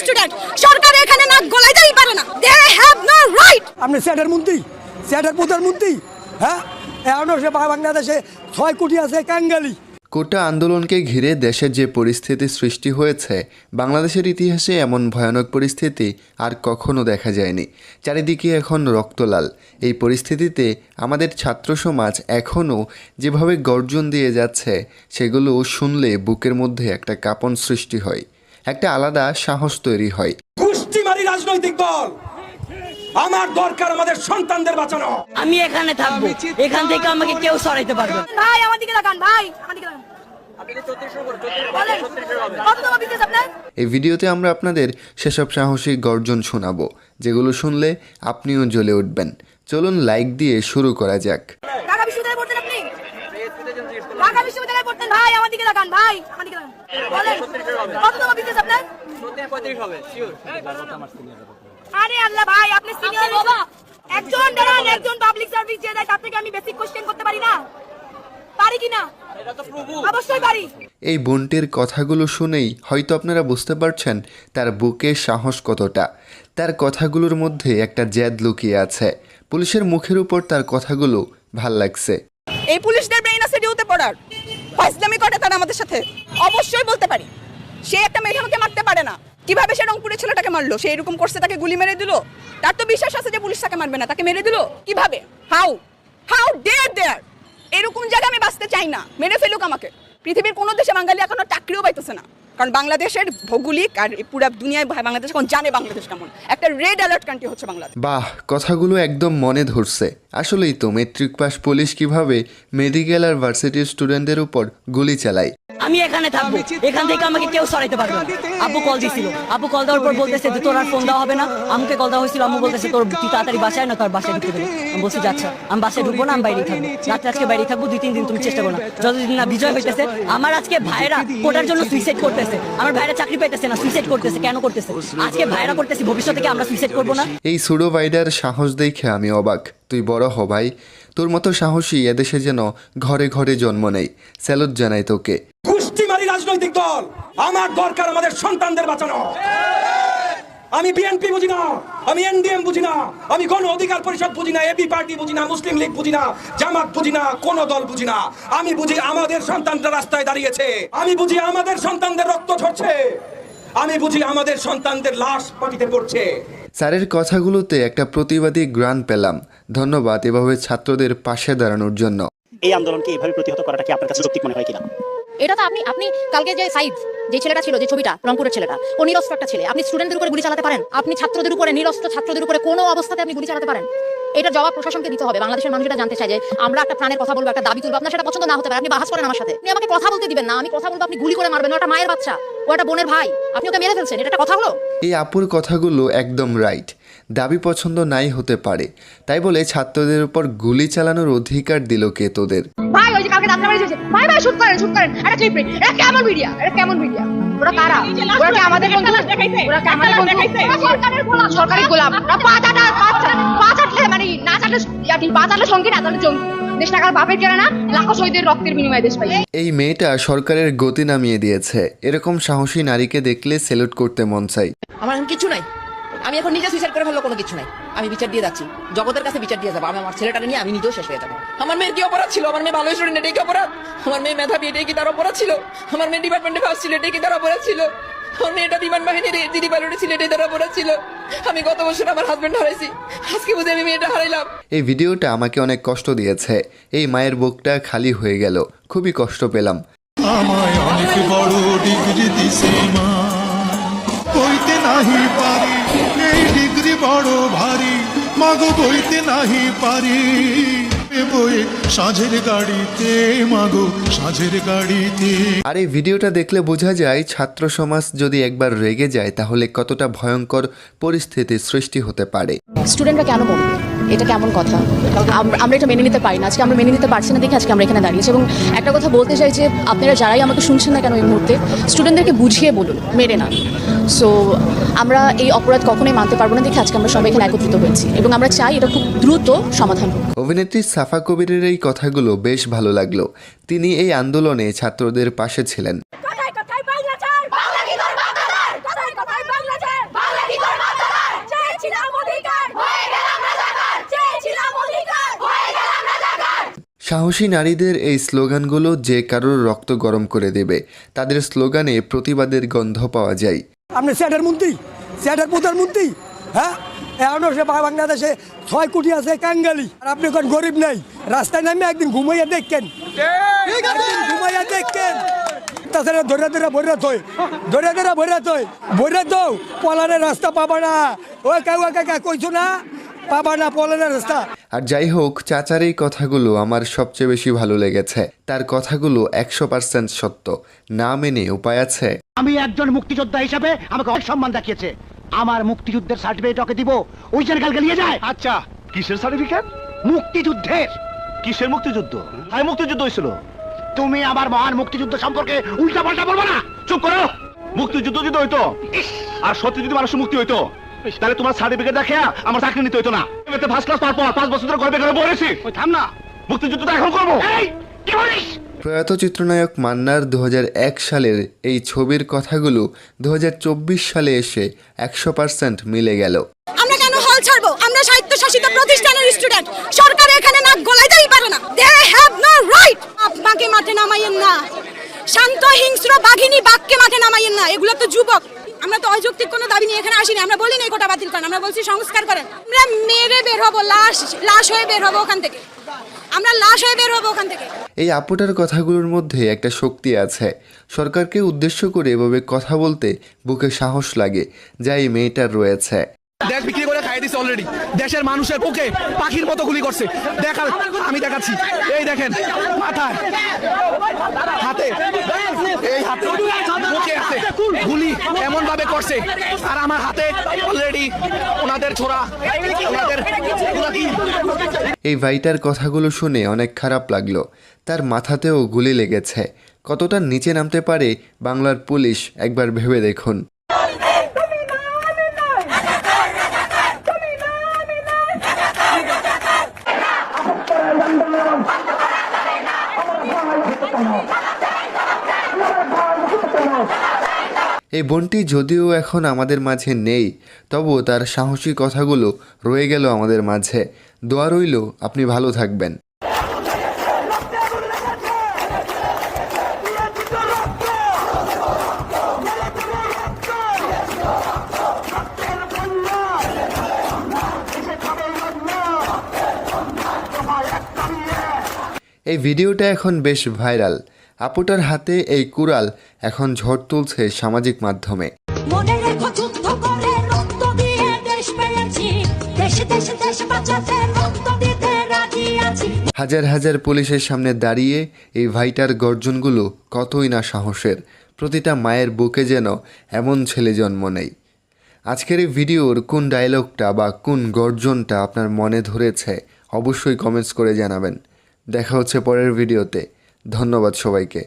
Student, সরকার এখানে নাক গলাইতেই পারে না। They have no right. আপনি স্যাটের মন্ত্রী, স্যাটের প্রধানমন্ত্রী, হ্যাঁ এখনো সে বাংলাদেশে 6 কোটি আছে কাঙ্গালি। কোটা আন্দোলনকে ঘিরে দেশের যে পরিস্থিতি সৃষ্টি হয়েছে, বাংলাদেশের ইতিহাসে এমন ভয়ানক পরিস্থিতি আর কখনো দেখা যায়নি। চারিদিকে এখন রক্তলাল। এই পরিস্থিতিতে আমাদের ছাত্র সমাজ এখনও যেভাবে গর্জন দিয়ে যাচ্ছে, সেগুলো শুনলে বুকের মধ্যে একটা কাঁপন সৃষ্টি হয়, একটা আলাদা সাহস তৈরি হয়। গোষ্ঠীমারি রাজনৈতিক দল, আমার দরকার আমাদের সন্তানদের বাঁচানো। আমি এখানে থাকবো, এখান থেকে আমাকে কেউ সরাইতে পারবে না। ভাই আমার দিকে তাকান, ভাই আমার দিকে তাকান। এই ভিডিওতে আমরা আপনাদের সেসব সাহসী গর্জন শোনাবো, যেগুলো শুনলে আপনিও জ্বলে উঠবেন। চলুন লাইক দিয়ে শুরু করা যাক। ঢাকা বিশ্ববিদ্যালয়ে পড়তেন আপনি? ঢাকা বিশ্ববিদ্যালয়ে পড়তেন? ভাই আমার দিকে তাকান, ভাই আমার দিকে তাকান। বলেন কততম বিসিএস আপনার? 35 হবে শিওর। আরে আল্লাহ ভাই, আপনি সিনিয়র বাবা। একজন দাঁড়ান, একজন পাবলিক সার্ভিস যে দেয় তার থেকে আমি বেসিক কোশ্চেন করতে পারি না? পারি কি না? অবশ্যই পারি। এই বোনটির কথাগুলো শুনেই হয়তো আপনারা বুঝতে পারছেন তার বুকে সাহস কতটা। তার কথাগুলোর মধ্যে একটা জেদ লুকিয়ে আছে। পুলিশের মুখের উপর তার কথাগুলো ভাল লাগছে। এই পুলিশদের ব্রেইন আছে ডিউতে পড়ার, ফাইজলামি করে তারা আমাদের সাথে। অবশ্যই বলতে পারি, সে একটা মেধাকে মারতে পারে না। কিভাবে সে রংপুরের ছেলেটাকে মারলো? সে এরকম করছে, তাকে গুলি মেরে দিল। তার তো বিশ্বাস আছে যে পুলিশ তাকে মারবে না, তাকে মেরে দিল কিভাবে? হাউ ডেয়ার দেয়ার! এরকম জায়গায় আমি বাঁচতে চাই না। মেরে ফেলুক আমাকে। পৃথিবীর কোনো দেশে বাঙালি এখনো চাকরিও পাইতেছে না, কারণ বাংলাদেশের ভৌগোলিক আর পুরো দুনিয়ায় বাংলাদেশ এখন জানে বাংলাদেশ কেমন একটা রেড অ্যালার্ট কান্ট্রি হচ্ছে বাংলাদেশ। বাহ, কথাগুলো একদম মনে ধরছে। আসলেই তো মেট্রিক পাস পুলিশ কিভাবে মেডিকেল আর ভার্সিটির স্টুডেন্টদের উপর গুলি চালায়। আমি এখানে থাকবো, এখান থেকে আমাকে কেউ সরাইতে পারবে না। আব্বু কল দিছিল, আব্বু কল দেওয়ার পর বলতেছে যে তোর আর ফোন দেওয়া হবে না। আমাকে কল দেওয়া হয়েছিল, আম্মু বলতেছে তোর তুই তাড়াতাড়ি বাসায় না, তোর বাসায় ঢুকতে দেবে। আমি বলছি যে আচ্ছা, আমি বাসায় ঢুকবো না, আমি বাইরেই থাকবো। রাত্রে আজকে বাইরেই থাকবো, 2-3 দিন তুমি চেষ্টা করো না। যতদিন না বিজয় হইতেছে। আমার আজকে ভাইরা কোটার জন্য সুইসাইড করতেছে, আমার ভাইরা চাকরি পাইতেছে না, সুইসাইড করতেছে। কেন করতেছে? আজকে ভাইরা করতেছি, ভবিষ্যতে কি আমরা সুইসাইড করবো না? এই সুডো ভাইডার সাহস দেখে আমি অবাক। তুই বড় হ ভাই, তোর মতো সাহসী এদেশে যেন ঘরে ঘরে জন্ম নেই। স্যালুট জানাই তোকে। গোষ্ঠীমারি রাজনৈতিক দল, আমার দরকার আমাদের সন্তানদের বাঁচানো। আমি বিএনপি বুঝি না, আমি এনডিএম বুঝি না, আমি গণ অধিকার পরিষদ বুঝি না, এবি পার্টি বুঝি না, মুসলিম লীগ বুঝি না, জামাত বুঝি না, কোন দল বুঝি না। আমি বুঝি আমাদের সন্তানরা রাস্তায় দাঁড়িয়েছে, আমি বুঝি আমাদের সন্তানদের রক্ত ঝরছে, আমি বুঝি আমাদের সন্তানদের লাশ মাটিতে পড়ছে। স্যারের কথাগুলোতে একটা প্রতিবাদী গ্রান পেলাম। ধন্যবাদ এভাবে ছাত্রদের পাশে দাঁড়ানোর জন্য। এই আন্দোলনকে এইভাবে প্রতিহত করাটা কি আপনার কাছে যৌক্তিক মনে হয় কিনা? এটা তো আপনি কালকে যে সাইদ যে ছেলেটা ছিল, যে ছবিটা, রংপুরের ছেলেটা, ও নিরস্ত্র একটা ছেলে। আপনি স্টুডেন্টদের উপরে গুলি চালাতে পারেন? আপনি ছাত্রদের উপরে, নিরস্ত্র ছাত্রদের উপরে কোনো অবস্থাতে আপনি গুলি চালাতে পারেন? এটার জবাব প্রশাসনকে দিতে হবে। বাংলাদেশের মানুষ এটা জানতে চায় যে আমরা একটা প্রাণের কথা বলবো, একটা দাবি তুলবো। আপনার সেটা পছন্দ না হতে পারে, আপনি বাহাস করেন আমার সাথে, আপনি আমাকে কথা বলতে দিবেন না। আমি কথা বলবো, আপনি গুলি করে মারবেন। ওটা মায়ের বাচ্চা, ও একটা বোনের ভাই, আপনি ওকে মেরে ফেলছেন। এটা একটা কথা হলো? এই আপুর কথাগুলো একদম রাইট। দাবি পছন্দ নাই হতে পারে, তাই বলে ছাত্রদের উপর গুলি চালানোর অধিকার দিল কে তোদের? ভাই ওই যে কালকে দাঁতটা মেরে দিয়েছে। ভাই শুট করেন, একটা ক্লিপ নেই। এটা কেমন মিডিয়া? ওরা কারা? ওরা কি আমাদের বন্ধু? ওরা কি আমাদের বন্ধু? সরকারের গোলাম, সরকারি গোলাম। ওরা পাঁচ আটলে মানে না চাটলে পাঁচ আটলে সঙ্গী, না তাহলে জঙ্গি। দেশ টাকার বাপের কেনা না, লাখো শহীদের রক্তের বিনিময়ে দেশ পাই। এই মেয়েটা সরকারের গতি নামিয়ে দিয়েছে। এরকম সাহসী নারীকে দেখলে স্যালুট করতে মন চাই। আমার এখন কিছু নাই, আমি এখন নিজে সুইসাইড করে ফেললো, কোনো কিছু নাই। আমি বিচার দিয়ে যাচ্ছি, জগতের কাছে বিচার দিয়ে যাবো। আমি আমার ছেলেটাকে নিয়ে আমি নিজেও শেষ হয়ে যাবো। আমার মেয়ের কি অপরাধ ছিল? আমার মেয়ে ভালো স্টুডেন্ট, এটাই কি অপরাধ? আমার মেয়ে মেধাবী, এটাই কি তার অপরাধ ছিল? আমার মেয়ে ডিপার্টমেন্টে ফার্স্ট ছিল, এটাই কি তার অপরাধ ছিল? আমার মেয়েটা বিমান বাহিনীর দিদি পাইলটে ছিল, এটাই তার অপরাধ ছিল? আমি গত বছর আমার হাজবেন্ড হারাইছি, আজকে বুঝে আমি মেয়েটা হারাইলাম। এই ভিডিওটা আমাকে অনেক কষ্ট দিয়েছে। এই মায়ের বুকটা খালি হয়ে গেল, খুবই কষ্ট পেলাম। আমায় অনেক বড় ডিগ্রি দিছে মা, বইতে নাহি পারি, এই ডিগ্রি বড় ভারী, মাগো বইতে নাহি পারি। বই সাঁঝের গাড়িতে, মাগো সাঁঝের গাড়িতে। আর এই ভিডিওটা দেখলে বোঝা যায় ছাত্র সমাজ যদি একবার রেগে যায় তাহলে কতটা ভয়ঙ্কর পরিস্থিতির সৃষ্টি হতে পারে। স্টুডেন্টরা কেন বলবে? এটা কেমন কথা? আমরা এটা মেনে নিতে পারি না। আজকে আমরা মেনে নিতে পারছি না দেখে আজকে আমরা এখানে দাঁড়িয়েছি। এবং একটা কথা বলতে চাই যে আপনারা যারাই আমাকে শুনছেন না কেন এই মুহূর্তে, স্টুডেন্টদেরকে বুঝিয়ে বলুন, মেরে না। সো আমরা এই অপরাধ কখনোই মানতে পারবো না দেখে আজকে আমরা সবাই এখানে একত্রিত হয়েছি এবং আমরা চাই এটা খুব দ্রুত সমাধান হোক। অভিনেত্রী সাফা কবিরের এই কথাগুলো বেশ ভালো লাগলো। তিনি এই আন্দোলনে ছাত্রদের পাশে ছিলেন। কথায় কথায় বাংলা চাই, বাংলা কি তোর বাংলা চাই, কথায় কথায় বাংলা চাই। সাহসী নারীদের এই স্লোগানগুলো যে কারোর রক্ত গরম করে দেবে। তাদের স্লোগানে প্রতিবাদের গন্ধ পাওয়া যায়। আপনি স্যাটের মন্ত্রী, স্যাটের প্রধানমন্ত্রী, হ্যাঁ এখনো সে বাংলাদেশে 6 কোটি আছে কাঙ্গালি, আর আপনি কোন গরিব নাই। রাস্তায় নামে একদিন ঘুমাইয়া দেখেন, ঘুমাইয়া দেখেন। তাছাড়া ধরে তো পলানের রাস্তা পাবা না। ওই কাকা কইছো না, পাবা না পলানের রাস্তা। আর যাই হোক, চাচার এই কথাগুলো আমার সবচেয়ে বেশি ভালো লেগেছে। তার কথাগুলো 100% সত্য। না মেনে উপায় আছে? আমি একজন মুক্তিযোদ্ধা হিসেবে আমাকে অনেক সম্মান দেখিয়েছে। আমার মুক্তিযুদ্ধের সার্টিফিকেট ওকে দিব, ওই জন্য কালকে নিয়ে যায়। আচ্ছা, কিসের সার্টিফিকেট? মুক্তিযুদ্ধের। কিসের মুক্তিযুদ্ধ? আর মুক্তিযুদ্ধ হয়েছিল? তুমি আমার মহান মুক্তিযুদ্ধ সম্পর্কে উল্টা পাল্টা বলবো না। চুপ করো। মুক্তিযুদ্ধ যদি হইতো আর সত্যি যদি মানুষের মুক্তি হইতো, তাহলে তোমার সার্টিফিকেট দেখে আমার চাকরি নিতে হইতো না। এতে ফার্স্ট ক্লাস পাওয়ার পর 5 বছর ধরে গর্বে করে বলেছি। ওই থাম না, মুক্তিযুদ্ধটা এখন করবো। এই কি বলিস? প্রয়াত চিত্রনায়ক মান্নার 2001 সালের এই ছবির কথাগুলো 2024 সালে এসে 100% মিলে গেল। আমরা কেন হল ছাড়বো? আমরা স্বায়ত্তশাসিত প্রতিষ্ঠানের স্টুডেন্ট। সরকার এখানে নাক গলাইতেই পারে না। They have no right. আপনাকে মাঠে নামাইয়েন না। শান্ত হিংস্র বাঘিনী বাঘকে মাঠে নামাইয়েন না। এগুলো তো যুবক। আমরা তো অযৌক্তিক কোনো দাবি নিয়ে এখানে আসিনি। আমরা বলিনি এই কোটা বাতিল করেন, আমরা বলছি সংস্কার করেন। আমরা মেরে বের হবো, লাশ হয়ে বের হবো ওখান থেকে। আমরা লাশ হয়ে বের হবো ওখান থেকে। এই আপুটার কথাগুলোর মধ্যে একটা শক্তি আছে। সরকারকে উদ্দেশ্য করে এভাবে কথা বলতে বুকে সাহস লাগে, যা এই মেয়েটার রয়েছে। দেশ বিক্রি করে খাইয়ে দিচ্ছে অলরেডি। দেশের মানুষের বুকে পাখির মতো গুলি করছে। আমি দেখাচ্ছি। এই দেখেন, মাথায়, হাতে, এই হাতে বুকে আছে গুলি এমন ভাবে করছে। আর আমার হাতে অলরেডি ওনাদের ছোড়া, ওনাদের এই ভাইটার কথাগুলো শুনে অনেক খারাপ লাগলো। তার মাথাতেও গুলি লেগেছে। কতটা নিচে নামতে পারে বাংলার পুলিশ একবার ভেবে দেখুন। এই বোনটি যদিও এখন আমাদের মাঝে নেই, তবুও তার সাহসী কথাগুলো রয়ে গেল আমাদের মাঝে। দোয়া রইল আপনি ভালো থাকবেন। এই ভিডিওটা এখন বেশ ভাইরাল। আপুটার হাতে এই কুড়াল এখন ঝড় তুলছে সামাজিক মাধ্যমে। হাজার হাজার পুলিশের সামনে দাঁড়িয়ে এই ভাইটার গর্জনগুলো কতই না সাহসের। প্রতিটা মায়ের বুকে যেন এমন ছেলে জন্ম নেই। আজকের এই ভিডিওর কোন ডায়লগটা বা কোন গর্জনটা আপনার মনে ধরেছে অবশ্যই কমেন্টস করে জানাবেন। দেখা হচ্ছে পরের ভিডিওতে। ধন্যবাদ সবাইকে।